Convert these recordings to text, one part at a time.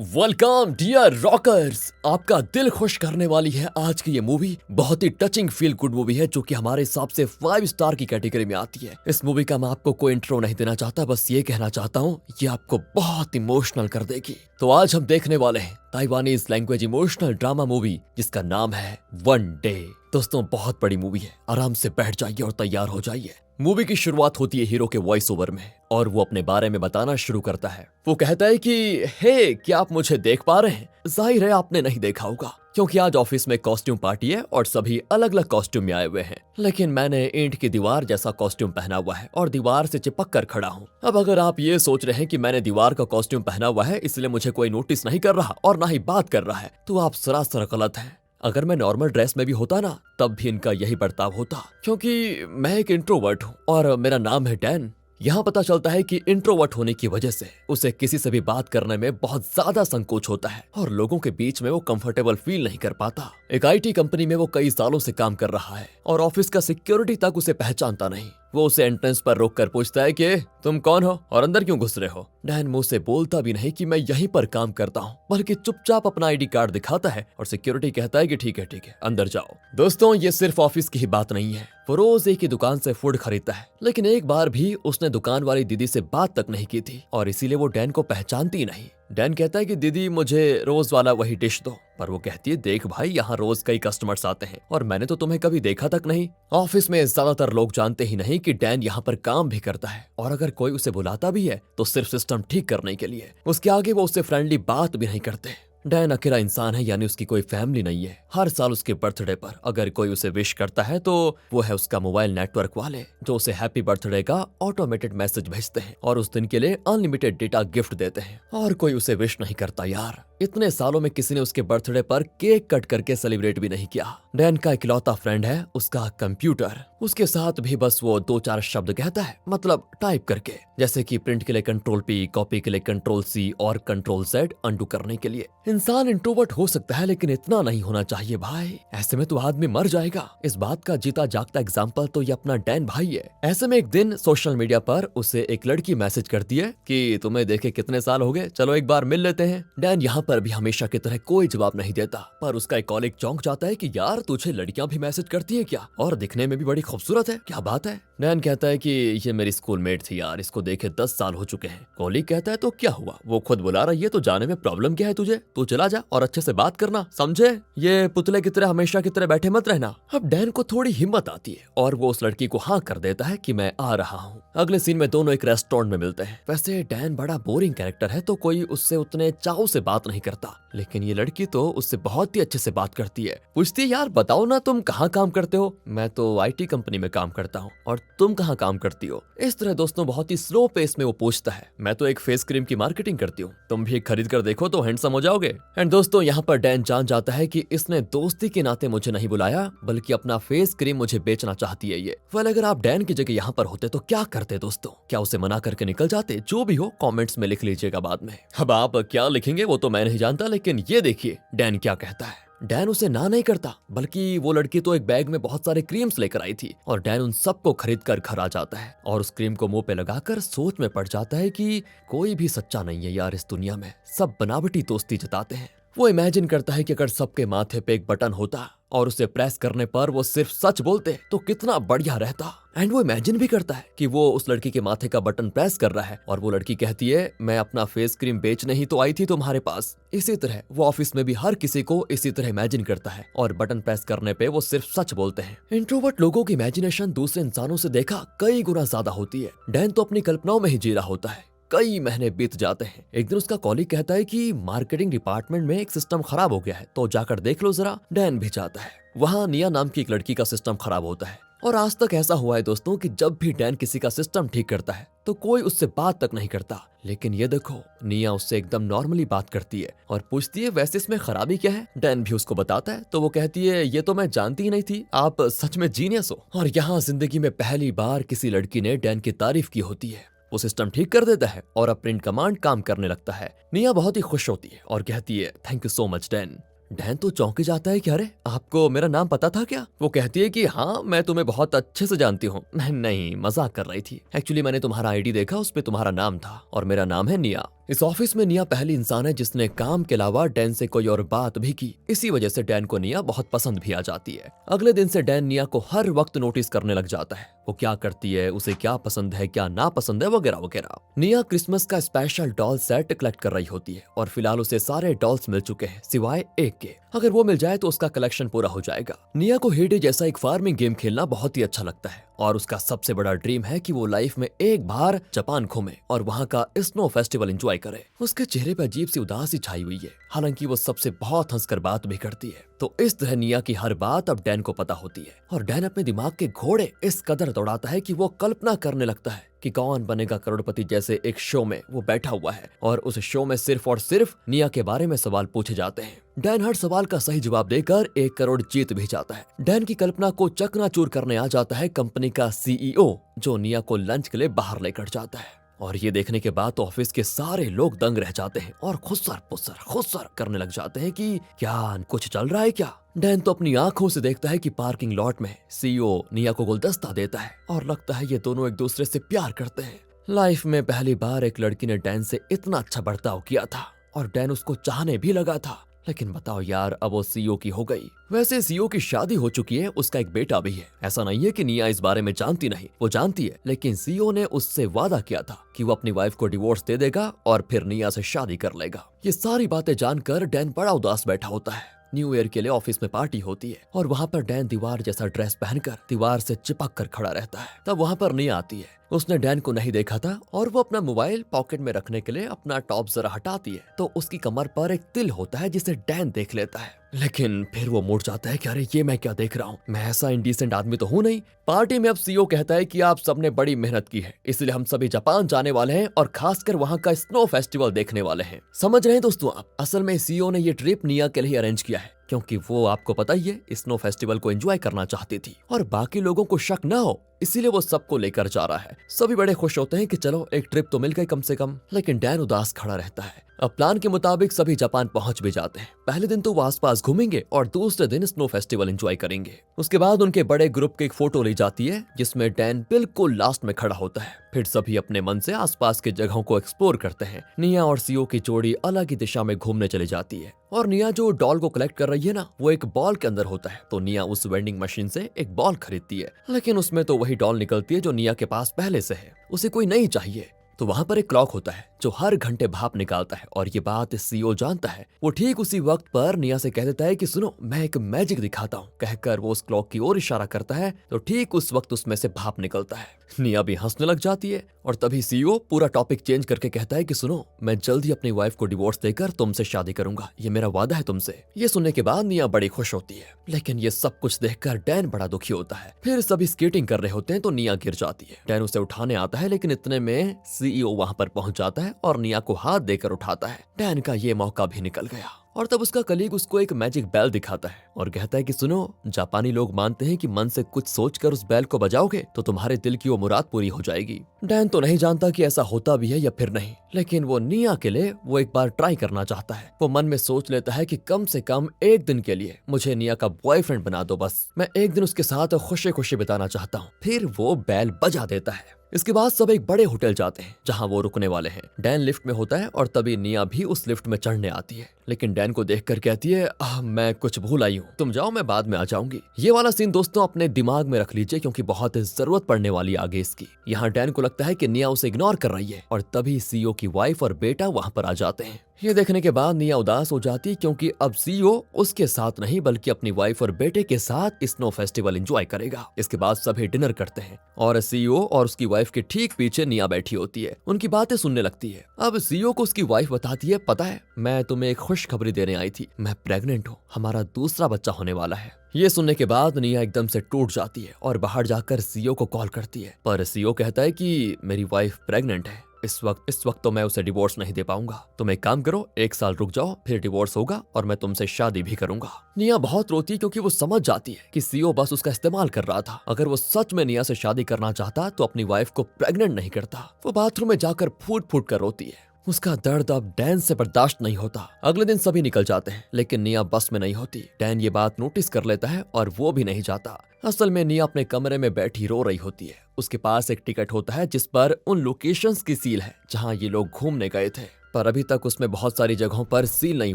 Welcome dear rockers. आपका दिल खुश करने वाली है आज की ये मूवी। बहुत ही टचिंग फील गुड मूवी है जो कि हमारे हिसाब से 5 स्टार की कैटेगरी में आती है। इस मूवी का मैं आपको कोई इंट्रो नहीं देना चाहता, बस ये कहना चाहता हूँ ये आपको बहुत इमोशनल कर देगी। तो आज हम देखने वाले हैं Taiwanese language emotional drama movie जिसका नाम है वन डे। दोस्तों बहुत बड़ी मूवी है, आराम से बैठ जाइए और तैयार हो जाइए। मूवी की शुरुआत होती है हीरो के वॉइस ओवर में और वो अपने बारे में बताना शुरू करता है। वो कहता है कि हे, क्या आप मुझे देख पा रहे हैं? जाहिर है आपने नहीं देखा होगा क्योंकि आज ऑफिस में कॉस्ट्यूम पार्टी है और सभी अलग अलग कॉस्ट्यूम में आए हुए हैं, लेकिन मैंने ईंट की दीवार जैसा कॉस्ट्यूम पहना हुआ है और दीवार से चिपक कर खड़ा हूँ। अब अगर आप ये सोच रहे हैं कि मैंने दीवार का कॉस्ट्यूम पहना हुआ है इसलिए मुझे कोई नोटिस नहीं कर रहा और ना ही बात कर रहा है, तो आप सरासर गलत हैं। अगर मैं नॉर्मल ड्रेस में भी होता ना तब भी इनका यही बर्ताव होता, क्योंकि मैं एक इंट्रोवर्ट हूँ और मेरा नाम है डैन। यहाँ पता चलता है कि इंट्रोवर्ट होने की वजह से उसे किसी से भी बात करने में बहुत ज्यादा संकोच होता है और लोगों के बीच में वो कंफर्टेबल फील नहीं कर पाता। एक आईटी कंपनी में वो कई सालों से काम कर रहा है और ऑफिस का सिक्योरिटी तक उसे पहचानता नहीं। वो उसे एंट्रेंस पर रोक कर पूछता है कि तुम कौन हो और अंदर क्यों घुस रहे हो? डैन मुंह से बोलता भी नहीं कि मैं यहीं पर काम करता हूँ, बल्कि चुपचाप अपना आईडी कार्ड दिखाता है और सिक्योरिटी कहता है कि ठीक है अंदर जाओ। दोस्तों ये सिर्फ ऑफिस की ही बात नहीं है, वो रोज एक ही दुकान से फूड खरीदता है, लेकिन एक बार भी उसने दुकान वाली दीदी से बात तक नहीं की थी और इसीलिए वो डैन को पहचानती नहीं। डैन कहता है कि दीदी मुझे रोज वाला वही डिश दो, पर वो कहती है देख भाई यहाँ रोज कई कस्टमर्स आते हैं और मैंने तो तुम्हें कभी देखा तक नहीं। ऑफिस में ज्यादातर लोग जानते ही नहीं कि डैन यहाँ पर काम भी करता है और अगर कोई उसे बुलाता भी है तो सिर्फ सिस्टम ठीक करने के लिए, उसके आगे वो उससे फ्रेंडली बात भी नहीं करते। डैन अकेला इंसान है, यानी उसकी कोई फैमिली नहीं है। हर साल उसके बर्थडे पर अगर कोई उसे विश करता है तो वो है उसका मोबाइल नेटवर्क वाले जो उसे हैप्पी बर्थडे का ऑटोमेटेड मैसेज भेजते हैं और उस दिन के लिए अनलिमिटेड डेटा गिफ्ट देते हैं। और कोई उसे विश नहीं करता यार। इतने सालों में किसी ने उसके बर्थडे पर केक कट करके सेलिब्रेट भी नहीं किया। डैन का इकलौता फ्रेंड है उसका कंप्यूटर, उसके साथ भी बस वो 2-4 शब्द कहता है, मतलब टाइप करके, जैसे कि प्रिंट के लिए कंट्रोल P, कॉपी के लिए कंट्रोल C और कंट्रोल Z अंडू करने के लिए। इंसान इंट्रोवर्ट हो सकता है लेकिन इतना नहीं होना चाहिए भाई, ऐसे में तो आदमी मर जाएगा। इस बात का जीता जागता एग्जाम्पल तो ये अपना डैन भाई है। ऐसे में एक दिन सोशल मीडिया पर उसे एक लड़की मैसेज करती है कि तुम्हें देखे कितने साल हो गए, चलो एक बार मिल लेते हैं। डैन यहाँ पर भी हमेशा की तरह कोई जवाब नहीं देता, पर उसका एक कॉलीग चौंक जाता है कि यार तुझे लड़कियां भी मैसेज करती है क्या, और दिखने में भी बड़ी खूबसूरत है, क्या बात है? डैन कहता है कि ये मेरी स्कूलमेट थी यार, इसको देखे 10 साल हो चुके हैं। कॉलीग कहता है तो क्या हुआ, वो खुद बुला रही है तो जाने में प्रॉब्लम क्या है तुझे? तू चला जा और अच्छे से बात करना, समझे? ये पुतले की तरह हमेशा की तरह बैठे मत रहना। अब डैन को थोड़ी हिम्मत आती है और वो उस लड़की को हाँ कर देता है कि मैं आ रहा हूँ। अगले सीन में दोनों एक रेस्टोरेंट में मिलते हैं। वैसे डैन बड़ा बोरिंग कैरेक्टर है तो कोई उससे उतने चाव से बात नहीं करता, लेकिन ये लड़की तो उससे बहुत ही अच्छे से बात करती है। पूछती है यार बताओ ना तुम कहाँ काम करते हो? मैं तो आईटी कंपनी में काम करता हूँ। और तुम कहाँ काम करती हो? इस तरह दोस्तों बहुत ही स्लो पेस में वो पूछता है। मैं तो एक फेस क्रीम की मार्केटिंग करती हूँ, तुम भी एक खरीद कर देखो तो हैंडसम हो जाओगे। एंड दोस्तों यहाँ पर डैन जान जाता है कि इसने दोस्ती के नाते मुझे नहीं बुलाया बल्कि अपना फेस क्रीम मुझे बेचना चाहती है ये। वेल अगर आप डैन की जगह यहाँ पर होते तो क्या करते दोस्तों? क्या उसे मना करके निकल जाते? जो भी हो कॉमेंट्स में लिख लीजिएगा बाद में। अब आप क्या लिखेंगे वो तो मैं नहीं जानता, लेकिन ये देखिए डैन क्या कहता है। डैन उसे ना नहीं करता, बल्कि वो लड़की तो एक बैग में बहुत सारे क्रीम्स लेकर आई थी और डैन उन सबको खरीद कर घर आ जाता है और उस क्रीम को मुंह पे लगाकर सोच में पड़ जाता है कि कोई भी सच्चा नहीं है यार इस दुनिया में, सब बनावटी दोस्ती जताते हैं। वो इमेजिन करता है कि अगर सबके माथे पे एक बटन होता और उसे प्रेस करने पर वो सिर्फ सच बोलते तो कितना बढ़िया रहता। एंड वो इमेजिन भी करता है कि वो उस लड़की के माथे का बटन प्रेस कर रहा है और वो लड़की कहती है मैं अपना फेस क्रीम बेचने ही तो आई थी तुम्हारे पास। इसी तरह वो ऑफिस में भी हर किसी को इसी तरह इमेजिन करता है और बटन प्रेस करने पे वो सिर्फ सच बोलते हैं। इंट्रोवर्ट लोगों की इमेजिनेशन दूसरे इंसानों से देखा कई गुना ज्यादा होती है। डैन तो अपनी कल्पनाओं में ही जी रहा होता है। कई महीने बीत जाते हैं। एक दिन उसका कॉलीग कहता है कि मार्केटिंग डिपार्टमेंट में एक सिस्टम खराब हो गया है तो जाकर देख लो जरा। डैन भी जाता है, वहाँ निया नाम की एक लड़की का सिस्टम खराब होता है और आज तक ऐसा हुआ है दोस्तों कि जब भी डैन किसी का सिस्टम ठीक करता है तो कोई उससे बात तक नहीं करता, लेकिन ये देखो निया उससे एकदम नॉर्मली बात करती है और पूछती है वैसे इसमें खराबी क्या है? डैन भी उसको बताता है तो वो कहती है ये तो मैं जानती ही नहीं थी, आप सच में जीनियस हो। और यहाँ जिंदगी में पहली बार किसी लड़की ने डैन की तारीफ की होती है। वो सिस्टम ठीक कर देता है और अब प्रिंट कमांड काम करने लगता है। निया बहुत ही खुश होती है और कहती है thank you so much Dan. Dan तो चौंक जाता है कि अरे आपको मेरा नाम पता था क्या? वो कहती है कि हाँ मैं तुम्हें बहुत अच्छे से जानती हूँ। नहीं मजाक कर रही थी, एक्चुअली मैंने तुम्हारा आईडी देखा, उस पे तुम्हारा नाम था और मेरा नाम है निया। इस ऑफिस में निया पहली इंसान है जिसने काम के अलावा डैन से कोई और बात भी की। इसी वजह से डैन को निया बहुत पसंद भी आ जाती है। अगले दिन से डैन निया को हर वक्त नोटिस करने लग जाता है, वो क्या करती है, उसे क्या पसंद है, क्या ना पसंद है, वगैरह वगैरह। निया क्रिसमस का स्पेशल डॉल सेट कलेक्ट कर रही होती है और फिलहाल उसे सारे डॉल्स मिल चुके हैं सिवाय एक के। अगर वो मिल जाए तो उसका कलेक्शन पूरा हो जाएगा। निया को हेडे जैसा एक फार्मिंग गेम खेलना बहुत ही अच्छा लगता है और उसका सबसे बड़ा ड्रीम है कि वो लाइफ में एक बार जापान घूमे और वहाँ का स्नो फेस्टिवल एंजॉय करे। उसके चेहरे पर अजीब सी उदासी छाई हुई है, हालांकि वो सबसे बहुत हंसकर बात भी करती है। तो इस तरह निया की हर बात अब डैन को पता होती है और डैन अपने दिमाग के घोड़े इस कदर दौड़ाता है कि वो कल्पना करने लगता है कि कौन बनेगा करोड़पति जैसे एक शो में वो बैठा हुआ है और उस शो में सिर्फ और सिर्फ निया के बारे में सवाल पूछे जाते हैं। डैन हर सवाल का सही जवाब देकर 1 करोड़ जीत भी जाता है। डैन की कल्पना को चकनाचूर करने आ जाता है कंपनी का सीईओ, जो निया को लंच के लिए बाहर लेकर जाता है। और ये देखने के बाद तो ऑफिस के सारे लोग दंग रह जाते हैं और खुसर करने लग जाते हैं कि क्या कुछ चल रहा है क्या। डैन तो अपनी आंखों से देखता है कि पार्किंग लॉट में सीईओ निया को गुलदस्ता देता है और लगता है ये दोनों एक दूसरे से प्यार करते हैं। लाइफ में पहली बार एक लड़की ने डैन से इतना अच्छा बर्ताव किया था और डैन उसको चाहने भी लगा था। लेकिन बताओ यार, अब वो सीईओ की हो गई। वैसे सीईओ की शादी हो चुकी है, उसका एक बेटा भी है। ऐसा नहीं है कि निया इस बारे में जानती नहीं, वो जानती है, लेकिन सीईओ ने उससे वादा किया था कि वो अपनी वाइफ को डिवोर्स दे देगा और फिर निया से शादी कर लेगा। ये सारी बातें जानकर डैन बड़ा उदास बैठा होता है। न्यू ईयर के लिए ऑफिस में पार्टी होती है और वहाँ पर डैन दीवार जैसा ड्रेस पहनकर दीवार से चिपक कर खड़ा रहता है। तब वहाँ पर निया आती है। उसने डैन को नहीं देखा था और वो अपना मोबाइल पॉकेट में रखने के लिए अपना टॉप जरा हटाती है तो उसकी कमर पर एक तिल होता है जिसे डैन देख लेता है। लेकिन फिर वो मुड़ जाता है कि अरे ये मैं क्या देख रहा हूँ, मैं ऐसा इंडिसेंट आदमी तो हूँ नहीं। पार्टी में अब सीईओ कहता है कि आप सबने बड़ी मेहनत की है, इसलिए हम सभी जापान जाने वाले हैं और खासकर वहाँ का स्नो फेस्टिवल देखने वाले हैं। समझ रहे हैं दोस्तों आप, असल में सीईओ ने ये ट्रिप निया के लिए अरेंज किया है क्योंकि वो आपको पता ही है स्नो फेस्टिवल को एंजॉय करना चाहती थी और बाकी लोगों को शक ना हो इसीलिए वो सबको लेकर जा रहा है। सभी बड़े खुश होते हैं कि चलो एक ट्रिप तो मिल गई कम से कम, लेकिन डैन उदास खड़ा रहता है। अब प्लान के मुताबिक सभी जापान पहुंच भी जाते हैं। पहले दिन तो वो आसपास घूमेंगे और दूसरे दिन स्नो फेस्टिवल एंजॉय करेंगे। उसके बाद उनके बड़े ग्रुप की एक फोटो ली जाती है जिसमें डैन बिल्कुल लास्ट में खड़ा होता है। फिर सभी अपने मन से आसपास के जगहों को एक्सप्लोर करते हैं। निया और सीईओ की जोड़ी अलग ही दिशा में घूमने चली जाती है और निया जो डॉल को कलेक्ट कर रही है ना, वो एक बॉल के अंदर होता है। तो निया उस वेंडिंग मशीन से एक बॉल खरीदती है, लेकिन उसमें तो वही डॉल निकलती है जो निया के पास पहले से है। उसे कोई नहीं चाहिए। तो वहां पर एक क्लॉक होता है जो हर घंटे भाप निकालता है और ये बात सीईओ जानता है। वो ठीक उसी वक्त पर निया से कह देता है कि सुनो, मैं एक मैजिक दिखाता हूँ। कहकर वो उस क्लॉक की ओर इशारा करता है तो ठीक उस वक्त उसमें से भाप निकलता है। निया भी हंसने लग जाती है और तभी सीईओ पूरा टॉपिक चेंज करके कहता है कि सुनो, मैं जल्दी अपनी वाइफ को डिवोर्स देकर तुमसे शादी करूंगा, ये मेरा वादा है तुमसे। ये सुनने के बाद निया बड़ी खुश होती है, लेकिन ये सब कुछ देखकर डैन बड़ा दुखी होता है। फिर सभी स्केटिंग कर रहे होते हैं तो निया गिर जाती है। डैन उसे उठाने आता है, लेकिन इतने में सीईओ वहां पर पहुंच जाता है और निया को हाथ देकर उठाता है। डैन का ये मौका भी निकल गया और तब उसका कलीग उसको एक मैजिक बेल दिखाता है और कहता है कि सुनो, जापानी लोग मानते हैं कि मन से कुछ सोचकर उस बेल को बजाओगे तो तुम्हारे दिल की वो मुराद पूरी हो जाएगी। डैन तो नहीं जानता कि ऐसा होता भी है या फिर नहीं, लेकिन वो निया के लिए वो एक बार ट्राई करना चाहता है। वो मन में सोच लेता है कि कम से कम एक दिन के लिए मुझे निया का बॉयफ्रेंड बना दो, बस मैं एक दिन उसके साथ खुशी खुशी बिताना चाहता हूँ। फिर वो बेल बजा देता है। इसके बाद सब एक बड़े होटल जाते हैं जहां वो रुकने वाले हैं। डैन लिफ्ट में होता है और तभी निया भी उस लिफ्ट में चढ़ने आती है, लेकिन डैन को देखकर कहती है मैं कुछ भूल आई हूँ, तुम जाओ, मैं बाद में आ जाऊंगी। ये वाला सीन दोस्तों अपने दिमाग में रख लीजिए क्योंकि बहुत जरूरत पड़ने वाली है आगे इसकी। यहाँ डैन को लगता है कि निया उसे इग्नोर कर रही है और तभी सीईओ की वाइफ और बेटा वहां पर आ जाते हैं। ये देखने के बाद निया उदास हो जाती क्योंकि अब सीईओ उसके साथ नहीं बल्कि अपनी वाइफ और बेटे के साथ स्नो फेस्टिवल एंजॉय करेगा। इसके बाद सभी डिनर करते हैं और सीईओ और उसकी वाइफ के ठीक पीछे निया बैठी होती है, उनकी बातें सुनने लगती है। अब सीईओ को उसकी वाइफ बताती है, पता है मैं तुम्हें एक खुशखबरी देने आई थी, मैं प्रेग्नेंट हूँ, हमारा दूसरा बच्चा होने वाला है। ये सुनने के बाद निया एकदम से टूट जाती है और बाहर जाकर सीईओ को कॉल करती है, पर सीईओ कहता है कि मेरी वाइफ प्रेग्नेंट है, इस वक्त तो मैं उसे डिवोर्स नहीं दे पाऊंगा। तुम एक काम करो, 1 साल रुक जाओ, फिर डिवोर्स होगा और मैं तुमसे शादी भी करूंगा। निया बहुत रोती है क्योंकि वो समझ जाती है कि सीईओ बस उसका इस्तेमाल कर रहा था। अगर वो सच में निया से शादी करना चाहता तो अपनी वाइफ को प्रेग्नेंट नहीं करता। वो बाथरूम में जाकर फूट फूट कर रोती है। उसका दर्द अब डैन से बर्दाश्त नहीं होता। अगले दिन सभी निकल जाते हैं, लेकिन निया बस में नहीं होती। डैन ये बात नोटिस कर लेता है और वो भी नहीं जाता। असल में निया अपने कमरे में बैठी रो रही होती है। उसके पास एक टिकट होता है जिस पर उन लोकेशंस की सील है जहां ये लोग घूमने गए थे। पर अभी तक उसमें बहुत सारी जगहों पर सील नहीं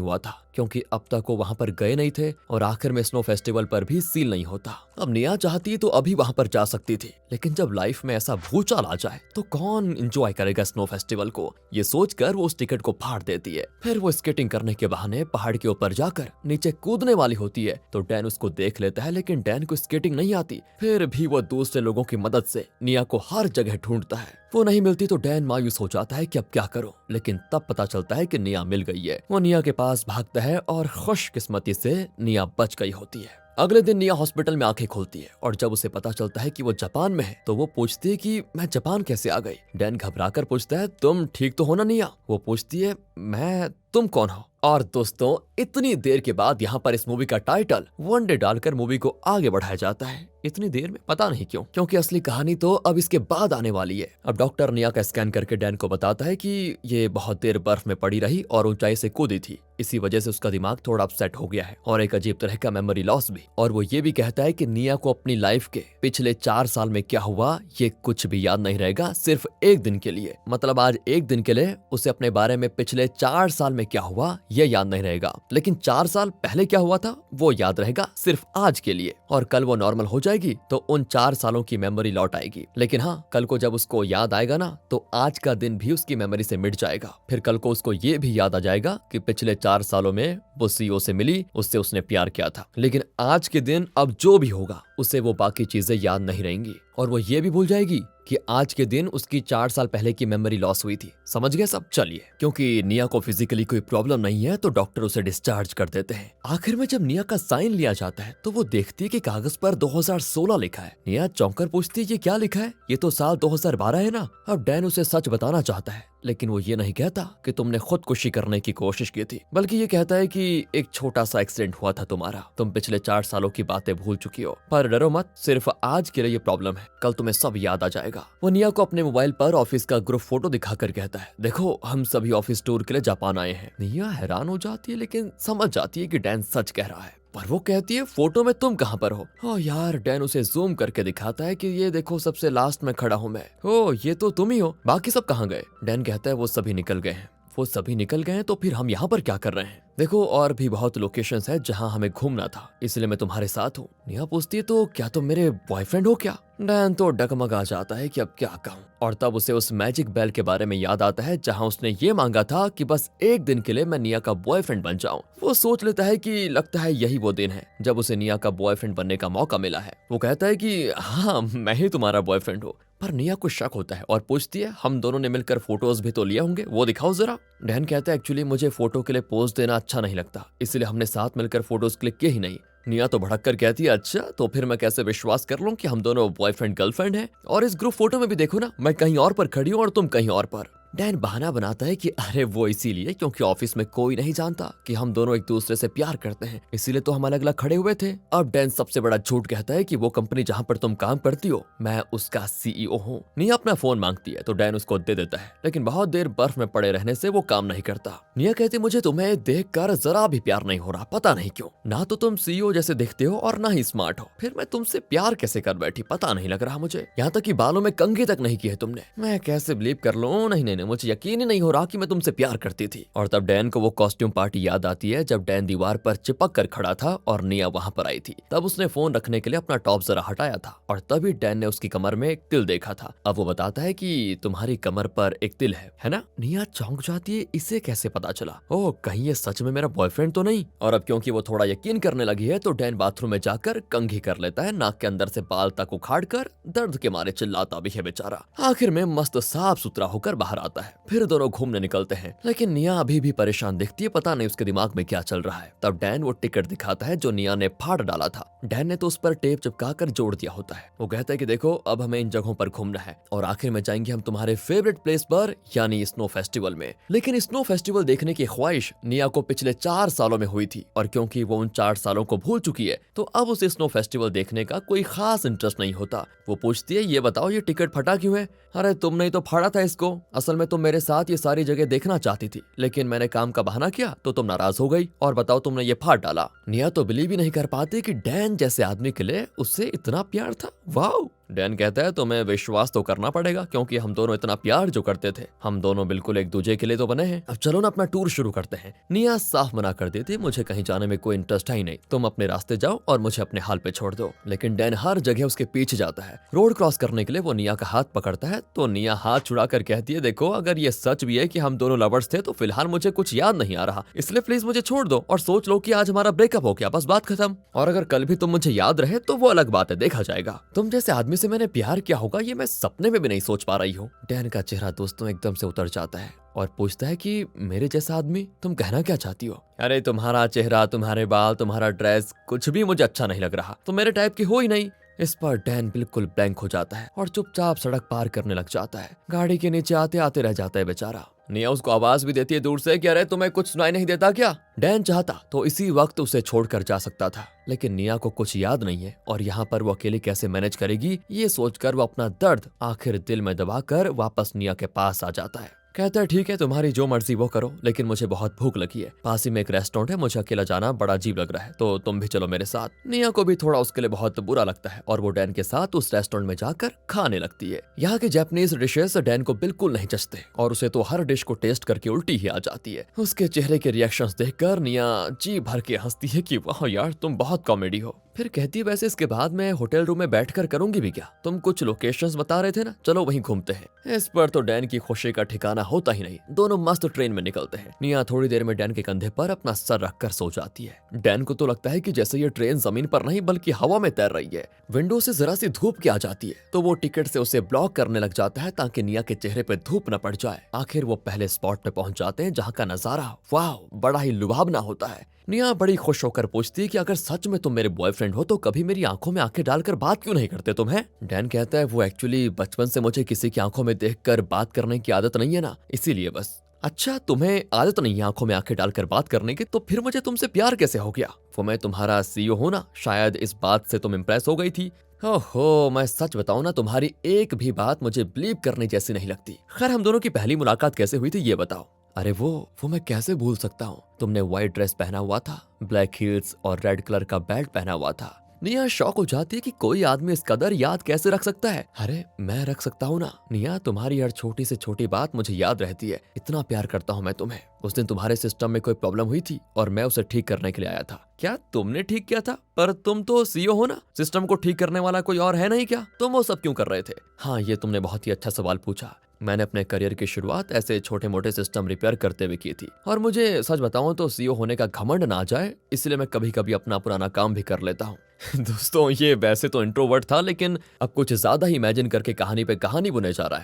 हुआ था क्योंकि अब तक वो वहां पर गए नहीं थे और आखिर में स्नो फेस्टिवल पर भी सील नहीं होता। अब निया चाहती तो अभी वहां पर जा सकती थी, लेकिन जब लाइफ में ऐसा भूचाल आ जाए तो कौन एंजॉय करेगा स्नो फेस्टिवल को, ये सोचकर वो उस टिकट को फाड़ देती है। फिर वो स्केटिंग करने के बहाने पहाड़ के ऊपर जाकर नीचे कूदने वाली होती है तो डैन उसको देख लेता है, लेकिन डैन को स्केटिंग नहीं आती। फिर भी वो दूसरे लोगों की मदद से निया को हर जगह ढूंढता है। वो नहीं मिलती तो डैन मायूस हो जाता है कि अब क्या करूं, लेकिन तब पता चलता है कि निया मिल गई है। वो निया के पास भागता है और खुशकिस्मती से निया बच गई होती है। अगले दिन निया हॉस्पिटल में आंखें खोलती है और जब उसे पता चलता है कि वो जापान में है तो वो पूछती है कि मैं जापान कैसे आ गई। डैन घबराकर पूछता है तुम ठीक तो हो ना निया? वो पूछती है मैं, तुम कौन हो? और दोस्तों इतनी देर के बाद यहाँ पर इस मूवी का टाइटल वनडे डालकर मूवी को आगे बढ़ाया जाता है। इतनी देर में पता नहीं क्यों, क्योंकि असली कहानी तो अब इसके बाद आने वाली है। अब डॉक्टर निया का स्कैन करके डैन को बताता है कि ये बहुत देर बर्फ में पड़ी रही और ऊंचाई से कूदी थी, इसी वजह से उसका दिमाग थोड़ा अपसेट हो गया है और एक अजीब तरह का मेमोरी लॉस भी। और वो ये भी कहता है कि निया को अपनी लाइफ के पिछले 4 साल में क्या हुआ ये कुछ भी याद नहीं रहेगा, सिर्फ एक दिन के लिए। मतलब आज एक दिन के लिए उसे अपने बारे में पिछले 4 साल में क्या हुआ ये याद नहीं रहेगा, लेकिन 4 साल पहले क्या हुआ था वो याद रहेगा सिर्फ आज के लिए। और कल वो नॉर्मल हो जाएगी तो उन 4 सालों की मेमोरी लौट आएगी। लेकिन हाँ, कल को जब उसको याद आएगा ना तो आज का दिन भी उसकी मेमोरी से मिट जाएगा। फिर कल को उसको ये भी याद आ जाएगा कि पिछले 4 सालों में वो सीईओ से मिली, उससे उसने प्यार किया था। लेकिन आज के दिन अब जो भी होगा उसे वो बाकी चीजें याद नहीं रहेंगी और वो ये भी भूल जाएगी कि आज के दिन उसकी 4 साल पहले की मेमोरी लॉस हुई थी। समझ गए सब? चलिए, क्योंकि निया को फिजिकली कोई प्रॉब्लम नहीं है तो डॉक्टर उसे डिस्चार्ज कर देते हैं। आखिर में जब निया का साइन लिया जाता है तो वो देखती है कि कागज पर 2016 लिखा है। निया चौंकर पूछती है ये क्या लिखा है, ये तो साल 2012 है ना। अब डैन उसे सच बताना चाहता है, लेकिन वो ये नहीं कहता कि तुमने खुदकुशी करने की कोशिश की थी, बल्कि ये कहता है कि एक छोटा सा एक्सीडेंट हुआ था तुम्हारा, तुम पिछले 4 सालों की बातें भूल चुकी हो। पर डरो मत, सिर्फ आज के लिए ये प्रॉब्लम है, कल तुम्हें सब याद आ जाएगा। वो निया को अपने मोबाइल पर ऑफिस का ग्रुप फोटो दिखाकर कहता है देखो हम सभी ऑफिस टूर के लिए जापान आए हैं। निया हैरान हो जाती है लेकिन समझ जाती है कि डैन सच कह रहा है। पर वो कहती है फोटो में तुम कहाँ पर हो? ओह यार, डैन उसे जूम करके दिखाता है कि ये देखो सबसे लास्ट में खड़ा हूँ मैं। ओह ये तो तुम ही हो, बाकी सब कहाँ गए? डैन कहता है वो सभी निकल गए हैं। वो सभी निकल गए हैं तो फिर हम यहाँ पर क्या कर रहे हैं? देखो और भी बहुत लोकेशंस है जहाँ हमें घूमना था, इसलिए मैं तुम्हारे साथ हूँ। निया पूछती है तो क्या तुम मेरे बॉयफ्रेंड हो क्या? डैन तो डगमगा जाता है कि अब क्या कहूँ। और तब उसे उस मैजिक बेल के बारे में याद आता है जहाँ उसने ये मांगा था कि बस एक दिन के लिए मैं निया का बॉयफ्रेंड बन जाऊं। वो सोच लेता है कि लगता है यही वो दिन है जब उसे निया का बॉयफ्रेंड बनने का मौका मिला है। वो कहता है कि हाँ मैं ही तुम्हारा बॉयफ्रेंड हूँ। पर निया को शक होता है और पूछती है हम दोनों ने मिलकर फोटोज भी तो लिए होंगे, वो दिखाओ जरा। डैन कहता है एक्चुअली मुझे फोटो के लिए पोज देना अच्छा नहीं लगता, इसलिए हमने साथ मिलकर फोटोज क्लिक किए ही नहीं। निया तो भड़क कर कहती है अच्छा तो फिर मैं कैसे विश्वास कर लूं कि हम दोनों बॉयफ्रेंड गर्लफ्रेंड हैं? और इस ग्रुप फोटो में भी देखो ना, मैं कहीं और पर खड़ी हूँ और तुम कहीं और पर। डैन बहाना बनाता है कि अरे वो इसीलिए क्योंकि ऑफिस में कोई नहीं जानता कि हम दोनों एक दूसरे से प्यार करते हैं, इसीलिए तो हम अलग अलग खड़े हुए थे। अब डैन सबसे बड़ा झूठ कहता है कि वो कंपनी जहाँ पर तुम काम करती हो मैं उसका सीईओ हूँ। निया अपना फोन मांगती है तो डैन उसको दे देता है, लेकिन बहुत देर बर्फ में पड़े रहने से वो काम नहीं करता। निया कहती मुझे तुम्हें देख कर जरा भी प्यार नहीं हो रहा, पता नहीं क्यों। ना तो तुम सीईओ जैसे दिखते हो और ना ही स्मार्ट हो, फिर मैं तुमसे प्यार कैसे कर बैठी पता नहीं लग रहा मुझे। यहाँ तक कि बालों में कंघी तक नहीं की है तुमने, मैं कैसे बिलीव कर लूं? नहीं नहीं, मुझे यकीन ही नहीं हो रहा कि मैं तुमसे प्यार करती थी। और तब डैन को वो कॉस्ट्यूम पार्टी याद आती है जब डैन दीवार पर चिपक कर खड़ा था और निया वहां पर आई थी। तब उसने फोन रखने के लिए अपना टॉप जरा हटाया था और तभी डैन ने उसकी कमर में एक तिल देखा था। अब वो बताता है कि तुम्हारी कमर पर एक तिल है ना? निया चौंक जाती है, इसे कैसे पता चला? ओह कहीं ये सच में मेरा बॉयफ्रेंड तो नहीं? और अब क्योंकि वो थोड़ा यकीन करने लगी है तो डैन बाथरूम में जाकर कंघी कर लेता है, नाक के अंदर से बाल तक उखाड़ कर दर्द के मारे चिल्लाता भी है बेचारा। आखिर में मस्त साफ सुथरा होकर बाहर आता है। फिर दोनों घूमने निकलते हैं, लेकिन निया अभी भी परेशान दिखती है, पता नहीं उसके दिमाग में क्या चल रहा है। तब डैन वो टिकट दिखाता है जो निया ने फाड़ डाला था। डैन ने तो उस पर टेप चिपका कर जोड़ दिया होता है। वो कहता है कि देखो अब हमें इन जगहों पर घूमना है और आखिर में जाएंगे हम तुम्हारे फेवरेट प्लेस पर यानी स्नो फेस्टिवल में। लेकिन स्नो फेस्टिवल देखने की ख्वाहिश निया को पिछले 4 सालों में हुई थी और क्योंकि वो उन 4 सालों को भूल चुकी है तो अब उसे स्नो फेस्टिवल देखने का कोई खास इंटरेस्ट नहीं होता। वो पूछती है ये बताओ ये टिकट फटा क्यों है? अरे तुमने ही तो फाड़ा था इसको, असल में तुम मेरे साथ ये सारी जगह देखना चाहती थी, लेकिन मैंने काम का बहाना किया तो तुम नाराज हो गई और बताओ तुमने ये फाड़ डाला। निया तो बिलीव ही नहीं कर पाती कि डैन जैसे आदमी के लिए उससे इतना प्यार था। वाओ, डैन कहता है तुम्हें विश्वास तो करना पड़ेगा क्योंकि हम दोनों इतना प्यार जो करते थे, हम दोनों बिल्कुल एक दूसरे के लिए तो बने हैं। अब चलो ना अपना टूर शुरू करते हैं। निया साफ मना कर देती, मुझे कहीं जाने में कोई इंटरेस्ट है ही नहीं, तुम अपने रास्ते जाओ और मुझे अपने हाल पे छोड़ दो। लेकिन डैन हर जगह उसके पीछे जाता है। रोड क्रॉस करने के लिए वो निया का हाथ पकड़ता है तो निया हाथ छुड़ा कर कहती है, देखो अगर ये सच भी है कि हम दोनों लवर्स थे तो फिलहाल मुझे कुछ याद नहीं आ रहा, इसलिए प्लीज मुझे छोड़ दो और सोच लो कि आज हमारा ब्रेकअप हो गया, बस बात खत्म। और अगर कल भी तुम मुझे याद रहे तो वो अलग बात है, देखा जाएगा। तुम जैसे आदमी से मैंने प्यार किया होगा ये मैं सपने में भी नहीं सोच पा रही हूँ। डैन का चेहरा दोस्तों एकदम से उतर जाता है और पूछता है कि मेरे जैसा आदमी, तुम कहना क्या चाहती हो? अरे तुम्हारा चेहरा, तुम्हारे बाल, तुम्हारा ड्रेस, कुछ भी मुझे अच्छा नहीं लग रहा, तुम मेरे टाइप की हो ही नहीं। इस पर डैन बिल्कुल ब्लैंक हो जाता है और चुपचाप सड़क पार करने लग जाता है। गाड़ी के नीचे आते आते रह जाता है बेचारा। निया उसको आवाज भी देती है दूर से कि अरे तुम्हें कुछ सुनाई नहीं देता क्या? डैन चाहता तो इसी वक्त उसे छोड़कर जा सकता था, लेकिन निया को कुछ याद नहीं है और यहाँ पर वो अकेले कैसे मैनेज करेगी ये सोचकर वो अपना दर्द आखिर दिल में दबाकर वापस निया के पास आ जाता है। कहता है ठीक है तुम्हारी जो मर्जी वो करो, लेकिन मुझे बहुत भूख लगी है, पास ही में एक रेस्टोरेंट है, मुझे अकेला जाना बड़ा अजीब लग रहा है, तो तुम भी चलो मेरे साथ। निया को भी थोड़ा उसके लिए बहुत बुरा लगता है और वो डैन के साथ उस रेस्टोरेंट में जाकर खाने लगती है। यहाँ के जापानीज डिशेस डैन को बिल्कुल नहीं जचते और उसे तो हर डिश को टेस्ट करके उल्टी ही आ जाती है। उसके चेहरे के रिएक्शंस देखकर निया जी भर के हंसती है कि वाह यार तुम बहुत कॉमेडी हो। फिर कहती है वैसे इसके बाद मैं होटल रूम में बैठकर करूंगी भी क्या, तुम कुछ लोकेशंस बता रहे थे ना, चलो वहीं घूमते हैं। इस पर तो डैन की खुशी का ठिकाना होता ही नहीं। दोनों मस्त ट्रेन में निकलते हैं। निया थोड़ी देर में डैन के कंधे पर अपना सर रखकर सो जाती है। डैन को तो लगता है कि जैसे ये ट्रेन जमीन पर नहीं बल्कि हवा में तैर रही है। विंडो से जरा सी धूप की आ जाती है तो वो टिकट से उसे ब्लॉक करने लग जाता है ताकि निया के चेहरे पे धूप न पड़ जाए। आखिर वो पहले स्पॉट पे पहुंच जाते हैं जहाँ का नजारा वाह बड़ा ही लुभावना होता है। निया बड़ी खुश होकर पूछती है कि अगर सच में तुम मेरे बॉयफ्रेंड हो तो कभी मेरी आंखों में आंखें डालकर बात क्यों नहीं करते तुम हैं? डैन कहता है वो एक्चुअली बचपन से मुझे किसी की आंखों में देखकर बात करने की आदत नहीं है ना, इसीलिए बस। अच्छा तुम्हें आदत नहीं है आंखों में आंखें डालकर बात करने की, तो फिर मुझे तुमसे प्यार कैसे हो गया? वो मैं तुम्हारा सीईओ हूं ना, शायद इस बात से तुम इम्प्रेस हो गई थी। ओहो मैं सच बताऊं ना तुम्हारी एक भी बात मुझे बिलीव करने जैसी नहीं लगती। खैर हम दोनों की पहली मुलाकात कैसे हुई थी ये बताओ। अरे वो मैं कैसे भूल सकता हूँ, तुमने व्हाइट ड्रेस पहना हुआ था, ब्लैक हील्स और रेड कलर का बेल्ट पहना हुआ था। निया शॉक हो जाती है कि कोई आदमी इस कदर याद कैसे रख सकता है। अरे मैं रख सकता हूँ ना निया, तुम्हारी हर छोटी से छोटी बात मुझे याद रहती है, इतना प्यार करता हूँ मैं तुम्हें। उस दिन तुम्हारे सिस्टम में कोई प्रॉब्लम हुई थी और मैं उसे ठीक करने के लिए आया था। क्या तुमने ठीक किया था? पर तुम तो सीईओ हो ना, सिस्टम को ठीक करने वाला कोई और है नहीं क्या? तुम वो सब क्यों कर रहे थे? हाँ ये तुमने बहुत ही अच्छा सवाल पूछा। मैंने अपने करियर की शुरुआत ऐसे छोटे मोटे सिस्टम रिपेयर करते हुए की थी और मुझे सच बताऊं तो सीईओ होने का घमंड ना आ जाए इसलिए मैं कभी कभी अपना पुराना काम भी कर लेता हूँ। दोस्तों ये वैसे तो इंट्रोवर्ट था लेकिन अब कुछ ज्यादा ही इमेजिन करके कहानी पे कहानी बुने जा रहा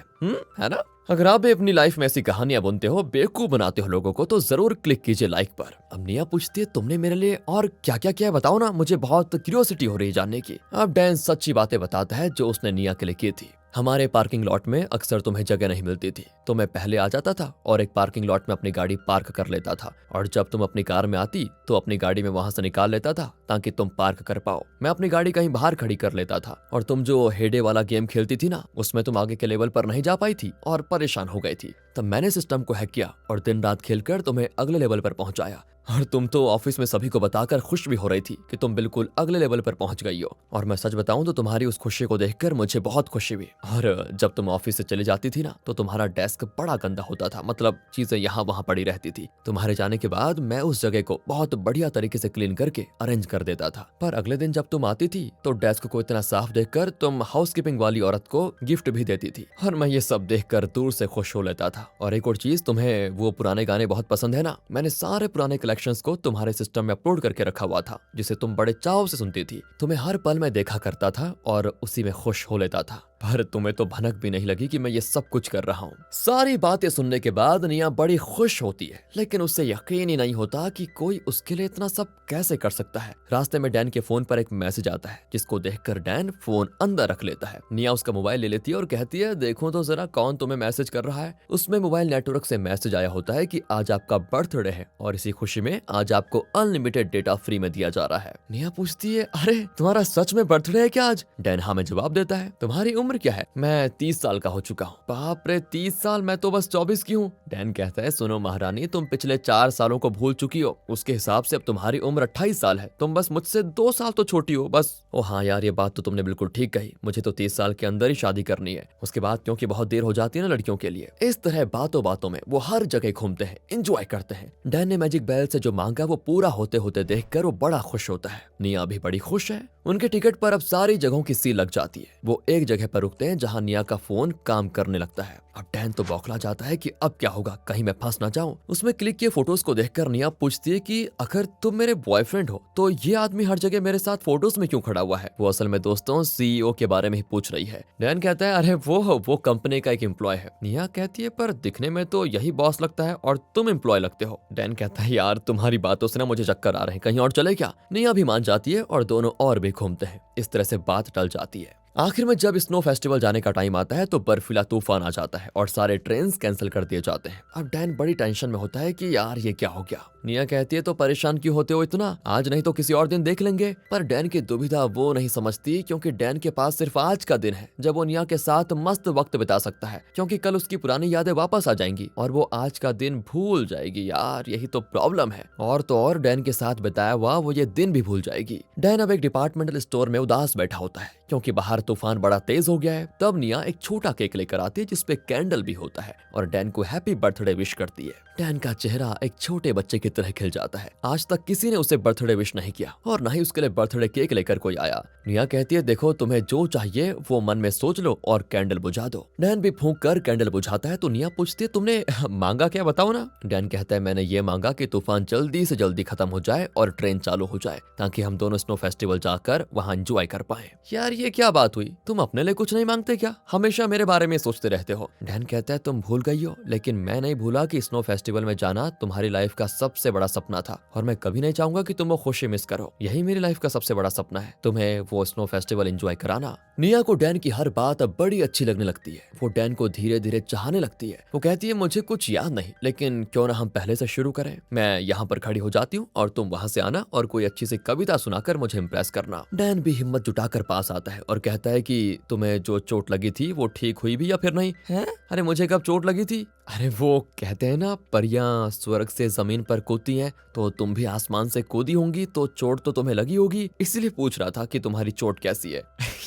है ना? अगर आप भी अपनी लाइफ में ऐसी कहानियां बुनते हो, बेवकूफ बनाते हो लोगों को, तो जरूर क्लिक कीजिए लाइक पर। अब निया पूछती है तुमने मेरे लिए और क्या क्या किया है बताओ ना, मुझे बहुत क्यूरियोसिटी हो रही है जानने की। अब डैन सच्ची बातें बताता है जो उसने निया के लिए की थी। हमारे पार्किंग लॉट में अक्सर तुम्हें जगह नहीं मिलती थी तो मैं पहले आ जाता था और एक पार्किंग लॉट में अपनी गाड़ी पार्क कर लेता था और जब तुम अपनी कार में आती तो अपनी गाड़ी में वहां से निकाल लेता था ताकि तुम पार्क कर पाओ। मैं अपनी गाड़ी कहीं बाहर खड़ी कर लेता था और तुम जो हेडे वाला गेम खेलती थी ना उसमें तुम आगे के लेवल पर नहीं जा पाई थी और परेशान हो गई थी। तब मैंने सिस्टम को हैक किया और दिन रात खेलकर तुम्हें अगले लेवल पर पहुंचाया और तुम तो ऑफिस में सभी को बताकर खुश भी हो रही थी कि तुम बिल्कुल अगले लेवल पर पहुंच गई हो। और मैं सच बताऊं तो तुम्हारी उस खुशी को देखकर मुझे बहुत खुशी हुई। और जब तुम ऑफिस से चली जाती थी ना तो तुम्हारा डेस्क बड़ा गंदा होता था, मतलब चीजें यहाँ वहाँ पड़ी रहती थी। तुम्हारे जाने के बाद मैं उस जगह को बहुत बढ़िया तरीके से क्लीन करके अरेंज कर देता था। पर अगले दिन जब तुम आती थी तो डेस्क को इतना साफ देखकर तुम हाउसकीपिंग वाली औरत को गिफ्ट भी देती थी और मैं ये सब देखकर दूर से खुश हो लेता था। और एक और चीज, तुम्हें वो पुराने गाने बहुत पसंद है ना, मैंने सारे पुराने कलेक्शंस को तुम्हारे सिस्टम में अपलोड करके रखा हुआ था जिसे तुम बड़े चाव से सुनती थी। तुम्हें हर पल में देखा करता था और उसी में खुश हो लेता था। पर तुम्हें तो भनक भी नहीं लगी कि मैं ये सब कुछ कर रहा हूँ। सारी बातें सुनने के बाद निया बड़ी खुश होती है लेकिन उससे यकीन ही नहीं होता कि कोई उसके लिए इतना सब कैसे कर सकता है। रास्ते में डैन के फोन पर एक मैसेज आता है जिसको देखकर डैन फोन अंदर रख लेता है। निया उसका मोबाइल ले लेती है और कहती है देखो तो जरा कौन तुम्हें मैसेज कर रहा है। उसमें मोबाइल नेटवर्क से मैसेज आया होता है कि आज आपका बर्थडे है और इसी खुशी में आज आपको अनलिमिटेड डेटा फ्री में दिया जा रहा है। निया पूछती है, अरे तुम्हारा सच में बर्थडे है क्या आज? डैन हाँ में जवाब देता है। तुम्हारी उम्र क्या है? मैं 30 साल का हो चुका हूँ। बाप रे 30 साल, मैं तो बस 24 की हूँ। डैन कहता है, सुनो महारानी, तुम पिछले 4 सालों को भूल चुकी हो। उसके हिसाब से अब तुम्हारी उम्र 28 साल है। तुम बस मुझसे 2 साल तो छोटी हो बस। ओ हाँ यार, ये बात तो तुमने बिल्कुल ठीक कही। मुझे तो 30 साल के अंदर ही शादी करनी है, उसके बाद क्योंकि बहुत देर हो जाती है ना लड़कियों के लिए। इस तरह बातों बातों में वो हर जगह घूमते हैं, एंजॉय करते हैं। डैन ने मैजिक बेल से जो मांगा वो पूरा होते होते देखकर वो बड़ा खुश होता है। निया भी बड़ी खुश है। उनके टिकट पर अब सारी जगहों की सील लग जाती है। वो एक जगह पर रुकते हैं जहां निया का फोन काम करने लगता है। अब डैन तो बौखला जाता है कि अब क्या होगा, कहीं मैं फंस ना जाऊं। उसमें क्लिक किए फोटोज को देखकर निया पूछती है कि अगर तुम मेरे बॉयफ्रेंड हो तो ये आदमी हर जगह मेरे साथ फोटोज में क्यों खड़ा हुआ है? वो असल में दोस्तों सीईओ के बारे में ही पूछ रही है। डैन कहता है, अरे वो कंपनी का एक एम्प्लॉय है। निया कहती है, पर दिखने में तो यही बॉस लगता है और तुम एम्प्लॉय लगते हो। डैन कहता है, यार तुम्हारी बातों से ना मुझे चक्कर आ रहे हैं, कहीं और चले क्या? निया भी मान जाती है और दोनों और भी घूमते हैं। इस तरह से बात टल जाती है। आखिर में जब स्नो फेस्टिवल जाने का टाइम आता है तो बर्फीला तूफान आ जाता है और सारे ट्रेन्स कैंसिल कर दिए जाते हैं। अब डैन बड़ी टेंशन में होता है कि यार ये क्या हो गया। निया कहती है, तो परेशान क्यों होते हो इतना? आज नहीं तो किसी और दिन देख लेंगे। पर डैन की दुविधा वो नहीं समझती, क्योंकि डैन के पास सिर्फ आज का दिन है जब वो निया के साथ मस्त वक्त बिता सकता है, क्योंकि कल उसकी पुरानी यादें वापस आ जाएंगी और वो आज का दिन भूल जाएगी। यार यही तो प्रॉब्लम है। और तो और डैन के साथ बिताया हुआ वो ये दिन भी भूल जाएगी। डैन अब एक डिपार्टमेंटल स्टोर में उदास बैठा होता है क्योंकि बाहर तूफान बड़ा तेज हो गया है। तब निया एक छोटा केक लेकर आती है जिसपे कैंडल भी होता है और डैन को हैप्पी बर्थडे विश करती है। डैन का चेहरा एक छोटे बच्चे की तरह खिल जाता है। आज तक किसी ने उसे बर्थडे विश नहीं किया और न ही उसके लिए बर्थडे केक लेकर कोई आया। निया कहती है, देखो तुम्हें जो चाहिए वो मन में सोच लो और कैंडल बुझा दो। डैन भी फूंक कर कैंडल बुझाता है तो निया पूछती है, तुमने मांगा क्या, बताओ ना। डैन कहता है, मैंने ये मांगा कि तूफान जल्दी से जल्दी खत्म हो जाए और ट्रेन चालू हो जाए ताकि हम दोनों स्नो फेस्टिवल जाकर वहाँ एंजॉय कर पाए। यार ये क्या बात हुई, तुम अपने लिए कुछ नहीं मांगते क्या? हमेशा मेरे बारे में सोचते रहते हो। डैन कहता है, तुम भूल गई हो, लेकिन मैं नहीं भूला कि स्नो फेस्टिवल में जाना तुम्हारी लाइफ का सबसे बड़ा सपना था और मैं कभी नहीं चाहूंगा कि तुम वो खुशी मिस करो। यही मेरी लाइफ का सबसे बड़ा सपना है, तुम्हें वो स्नो फेस्टिवल एंजॉय कराना। निया को डैन की हर बात अब बड़ी अच्छी लगने लगती है। वो डैन को धीरे धीरे चाहने लगती है। वो कहती है, मुझे कुछ याद नहीं, लेकिन क्यों ना हम पहले से शुरू करें। मैं यहाँ पर खड़ी हो जाती हूँ और तुम वहाँ से आना और कोई अच्छी सी कविता सुनाकर मुझे इम्प्रेस करना। डैन भी हिम्मत जुटाकर पास आता है और कहता है कि तुम्हें जो चोट लगी थी वो ठीक हुई भी या फिर नहीं है? अरे मुझे कब चोट लगी थी? अरे वो कहते हैं ना, परियां स्वर्ग से जमीन पर कूदती हैं, तो तुम भी आसमान से कूदी होंगी तो चोट तो तुम्हें लगी होगी, इसीलिए पूछ रहा था कि तुम्हारी चोट कैसी है।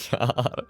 यार